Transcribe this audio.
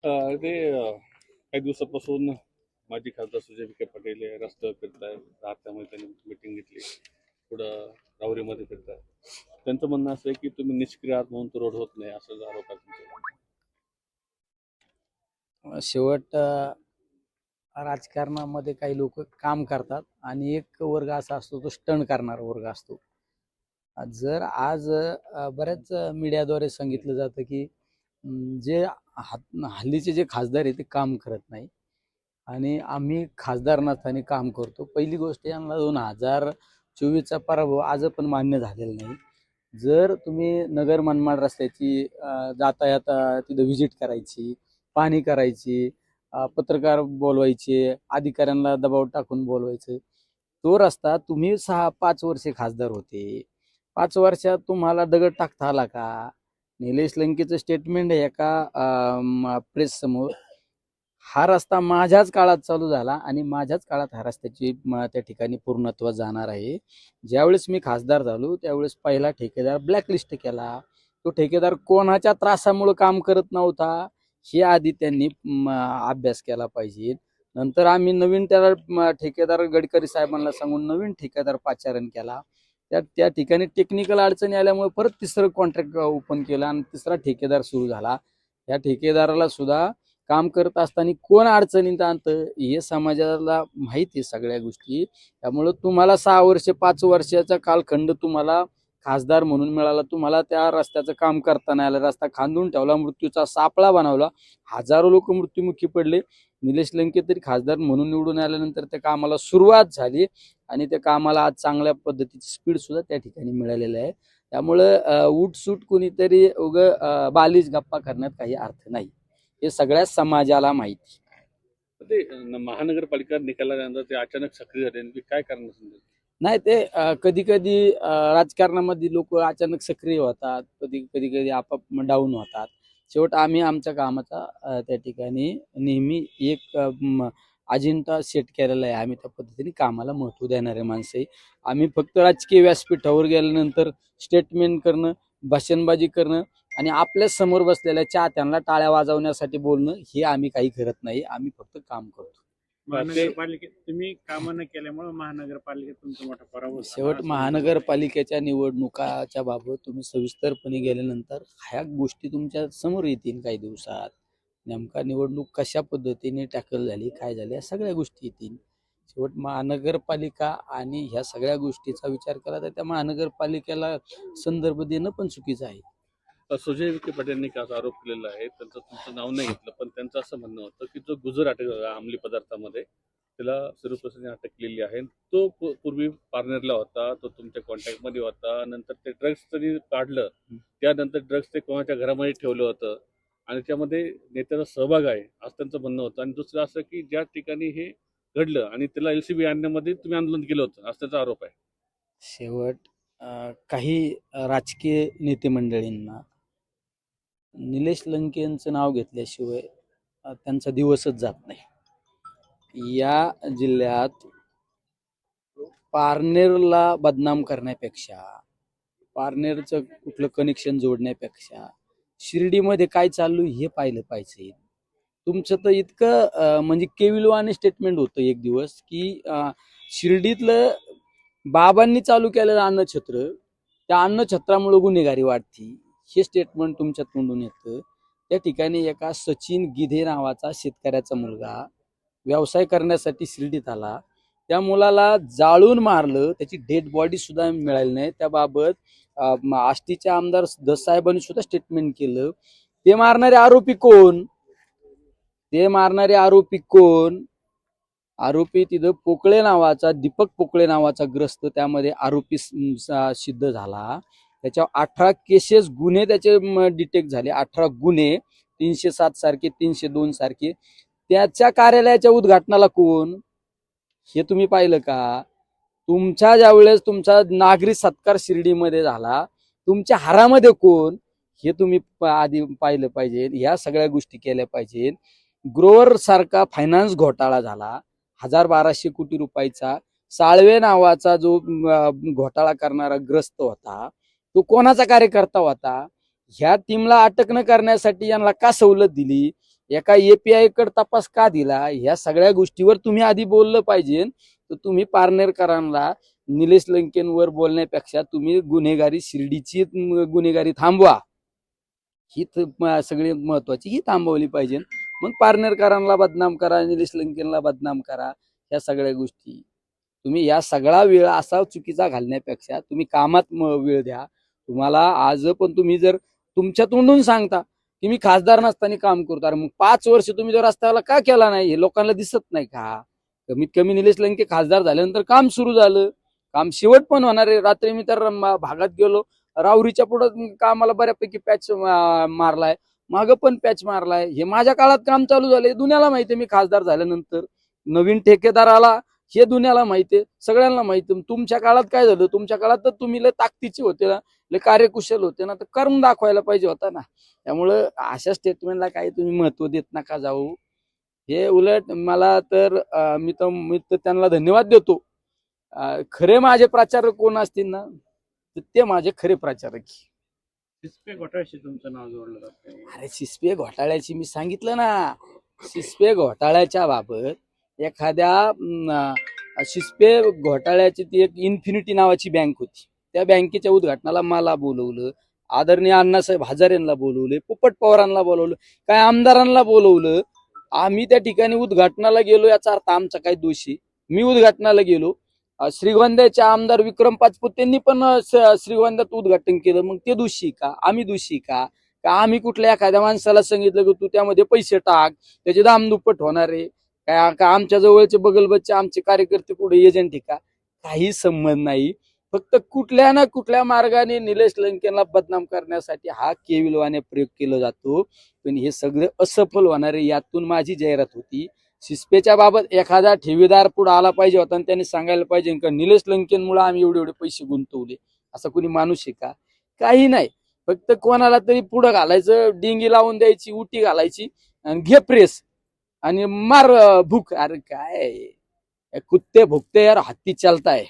ते काही दिवसापासून माजी खासदार सुजय विखे पाटील हे रस्त्यावर फिरताय, त्यामुळे त्यांनी मिटिंग घेतली. पुढं राहुरीमध्ये फिरताय. त्यांचं म्हणणं असं आहे की तुम्ही निष्क्रिय आहात म्हणून तो रोड होत नाही, असं आरोप आहे तुमचा. शेवट राजकारणामध्ये काही लोक काम करतात आणि एक वर्ग असा असतो तो स्टंट करणारा वर्ग असतो. जर आज बऱ्याच मीडियाद्वारे सांगितलं जातं की जे हल्लीचे जे खासदार आहे ते काम करत नाही आणि आम्ही खासदार नसताना काम करतो. पहिली गोष्ट यांना 2024चा पराभव आज पण मान्य झालेला नाही. जर तुम्ही नगर मनमाड रस्त्याची जातायात तिथं व्हिजिट करायची, पाहणी करायची, पत्रकार बोलवायचे, अधिकाऱ्यांना दबाव टाकून बोलवायचं, तो रस्ता तुम्ही 6-5 वर्षे खासदार होते. 5 वर्षात तुम्हाला दगड टाकता आला का? निलेश लंकेचं स्टेटमेंट आहे एका प्रेस समोर, हा रस्ता माझ्याच काळात चालू झाला आणि माझ्याच काळात हा रस्त्याची त्या ठिकाणी पूर्णत्व जाणार आहे. ज्यावेळेस मी खासदार झालो त्यावेळेस पहिला ठेकेदार ब्लॅकलिस्ट केला. तो ठेकेदार कोणाच्या त्रासामुळे काम करत नव्हता हे आधी त्यांनी अभ्यास केला पाहिजे. नंतर आम्ही नवीन त्याला ठेकेदार गडकरी साहेबांना सांगून नवीन ठेकेदार पाचारण केला. त्या ठिकाणी टेक्निकल अडचणी आल्यामुळे परत तिसरं कॉन्ट्रॅक्ट ओपन केलं आणि तिसरा ठेकेदार सुरू झाला. या ठेकेदाराला सुद्धा काम करत असताना कोण अडचणीत आणतं हे समाजाला माहिती आहे सगळ्या गोष्टी. त्यामुळं तुम्हाला 6 वर्ष 5 वर्षाचा कालखंड तुम्हाला खासदार म्हणून मिळाला. तुम्हाला त्या रस्त्याचं काम करताना आलं, रस्ता खांदून ठेवला, मृत्यूचा सापळा बनवला, हजारो लोक मृत्युमुखी पडले. निलेश लंके तरी खासदार म्हणून निवडून आल्यानंतर त्या कामाला सुरुवात झाली आणि त्या कामाला आज चांगल्या पद्धतीची स्पीड सुद्धा त्या ठिकाणी मिळालेलं आहे. त्यामुळं उठसूट कुणीतरी बालिश गप्पा करण्यात काही अर्थ नाही, हे सगळ्या समाजाला माहिती. ते महानगरपालिका निकालानंतर ते अचानक सक्रिय झाले, काय कारण समजेल? नाही, ते कधी कधी राजकारणामध्ये लोक अचानक सक्रिय होतात, कधी कधी कधी आपाप डाऊन होतात. शेवट आम्ही आमच्या कामाचा त्या ठिकाणी नेहमी एक अजेंडा सेट केलेला आहे. आम्ही त्या पद्धतीने कामाला महत्त्व देणारे माणसं आहे. आम्ही फक्त राजकीय व्यासपीठावर गेल्यानंतर स्टेटमेंट करणं, भाषणबाजी करणं आणि आपल्या समोर बसलेल्या चाहत्यांना टाळ्या वाजवण्यासाठी बोलणं हे आम्ही काही करत नाही. आम्ही फक्त काम करतो. महानगरपालिकेत तुम्ही कामं न केल्यामुळे महानगरपालिकेत तुमचा मोठा पराभव झाला. शेवट महानगरपालिकेच्या निवडणुकाच्या बाबत तुम्ही सविस्तरपणे गेल्यानंतर ह्या गोष्टी तुमच्या समोर येतील काही दिवसात. नेमका निवडणूक कशा पद्धतीने टॅकल झाली, काय झाली, या सगळ्या गोष्टी येतील. शेवट महानगरपालिका आणि ह्या सगळ्या गोष्टीचा विचार केला तर त्या महानगरपालिकेला संदर्भ देणं पण चुकीचं आहे. सुजय विखे पाटीलने का आरोप केलेला आहे, त्यांचं तुमचं नाव नाही घेतलं, पण त्यांचं असं म्हणणं होतं की जो गुजर अंमली पदार्थामध्ये त्याला सिरोपसने अटक केलेली आहे. तो पूर्वी पारनेरला होता, तो तुमच्या कॉन्टॅक्टमध्ये होता. नंतर ते ड्रग्स त्यांनी काढलं, त्यानंतर ड्रग्स ते कोणाच्या घरामध्ये ठेवलं होतं आणि त्यामध्ये नेत्याचा सहभाग आहे असं त्यांचं म्हणणं होतं. आणि दुसरं असं की ज्या ठिकाणी हे घडलं आणि त्याला LCB आणण्यामध्ये तुम्ही आंदोलन केलं होतं असं त्याचा आरोप आहे. शेवट काही राजकीय नेते मंडळींना निलेश लंके यांचं नाव घेतल्याशिवाय त्यांचा दिवसच जात नाही. या जिल्ह्यात पारनेरला बदनाम करण्यापेक्षा, पारनेरचं कुठलं कनेक्शन जोडण्यापेक्षा शिर्डीमध्ये काय चालू हे पाहिलं पाहिजे. तुमचं तर इतकं म्हणजे केविलवाने स्टेटमेंट होतं एक दिवस की शिर्डीतलं बाबांनी चालू केलेलं अन्नछत्र, त्या अन्नछत्रामुळे गुन्हेगारी वाढती, हे स्टेटमेंट तुमच्या तोंडून येतं. त्या ठिकाणी एका सचिन गिधे नावाचा शेतकऱ्याचा मुलगा व्यवसाय करण्यासाठी शिर्डीत आला. त्या मुलाला जाळून मारलं, त्याची डेड बॉडी सुद्धा मिळाली नाही. त्याबाबत आष्टीचे आमदार दसाहेबांनी सुद्धा स्टेटमेंट केलं. ते मारणारे आरोपी कोण? आरोपी तिथं पोकळे नावाचा, दीपक पोकळे नावाचा ग्रस्त त्यामध्ये आरोपी सिद्ध झाला. त्याच्यावर 18 केसेस गुन्हे त्याचे डिटेक्ट झाले. 18 गुन्हे, 307 सारखे, 302 सारखे. त्याच्या कार्यालयाच्या उद्घाटनाला कोण, हे तुम्ही पाहिलं का? तुमच्या ज्यावेळेस तुमचा नागरी सत्कार शिर्डीमध्ये झाला, तुमच्या हारामध्ये कोण, हे तुम्ही आधी पाहिलं पाहिजे. ह्या सगळ्या गोष्टी केल्या पाहिजेत. ग्रोवर सारखा फायनान्स घोटाळा झाला, 1200 कोटी रुपयाचा. साळवे नावाचा जो घोटाळा करणारा ग्रस्त होता, तो कोणाचा कार्यकर्ता होता? ह्या टीमला अटक न करण्यासाठी यांना का सवलत दिली? एका एपीआय कडे तपास का दिला, ह्या सगळ्या गोष्टीवर तुम्ही आधी बोललं पाहिजे. तर तुम्ही पारनेरकरांना निलेश लंकेंवर बोलण्यापेक्षा तुम्ही गुन्हेगारी शिर्डीची गुन्हेगारी थांबवा, ही सगळी महत्वाची ही थांबवली पाहिजे. मग पारनेरकरांना बदनाम करा, निलेश लंकेनला बदनाम करा, ह्या सगळ्या गोष्टी तुम्ही या सगळा वेळ असा चुकीचा घालण्यापेक्षा तुम्ही कामात वेळ द्या. तुम्हाला आज पण तुम्ही जर तुमच्या तोंडून सांगता की मी खासदार नसताना काम करतो, अरे मग 5 वर्ष तुम्ही जर रस्त्याला का केला नाही, हे लोकांना दिसत नाही का? कमीत कमी निलेश लंके खासदार झाल्यानंतर काम सुरू झालं, काम शेवट पण होणार आहे. रात्री मी तर भागात गेलो, राहुरीच्या पुढे कामाला बऱ्यापैकी पॅच मारलाय, मागं पण पॅच मारलाय. हे माझ्या काळात काम चालू झालंय, दुनियाला माहितीये. मी खासदार झाल्यानंतर नवीन ठेकेदार आला, हे दुनियाला माहितीये, सगळ्यांना माहिती. तुमच्या काळात काय झालं, तुमच्या काळात तर तुम्ही लय ताकदीचे होते ना, लय कार्यकुशल होते ना, तर करून दाखवायला पाहिजे होता ना. त्यामुळं अशा स्टेटमेंटला काही तुम्ही महत्व देत नका जाऊ. हे उलट मला तर मी तर त्यांना धन्यवाद देतो. खरे माझे प्रचारक कोण असतील ना, तर ते माझे खरे प्रचारक. सिस्पे घोटाळ्याशी तुमचं नाव जोडलं जातं. अरे शिस्पे घोटाळ्याची मी सांगितलं ना, शिस्पे घोटाळ्याच्या बाबत एखाद्या शिस्पे घोटाळ्याची ती एक इन्फिनिटी नावाची बँक होती, त्या बँकेच्या उद्घाटनाला मला बोलवलं, आदरणीय अण्णासाहेब हजारेंना बोलवले, पोपट पवारांना बोलवलं, काय आमदारांना बोलवलं. आम्ही त्या ठिकाणी उद्घाटनाला गेलो, याचा अर्थ आमचा काही दोषी. मी उद्घाटनाला गेलो, श्रीगोंद्याचे आमदार विक्रम पाचपुतेंनी पण श्रीगोंद्यात उद्घाटन केलं. मग ते दोषी का, आम्ही दोषी का? आम्ही कुठल्या एखाद्या माणसाला सांगितलं की तू त्यामध्ये पैसे टाक, त्याचे दाम दुप्पट होणार आहे का आमच्या जवळचे बगलबच्चे आमचे कार्यकर्ते पुढे एजंट आहे का? काही संबंध नाही. फक्त कुठल्या ना कुठल्या मार्गाने निलेश लंकेला बदनाम करण्यासाठी हा केविलवाने प्रयोग केला जातो. पण हे सगळे असफल होणार आहे, यातून माझी जाहिरात होती. शिस्पेच्या बाबत एखादा ठेवीदार पुढे आला पाहिजे होता आणि त्याने सांगायला पाहिजे का निलेश लंकेनमुळे आम्ही एवढे एवढे पैसे गुंतवले. असा कोणी माणूस आहे का? काही नाही. फक्त कोणाला तरी पुढं घालायचं, डिंगी लावून द्यायची, उटी घालायची आणि घे प्रेस आणि मार भूक. अरे काय कुत्ते भुकते यार, हत्ती चालताय.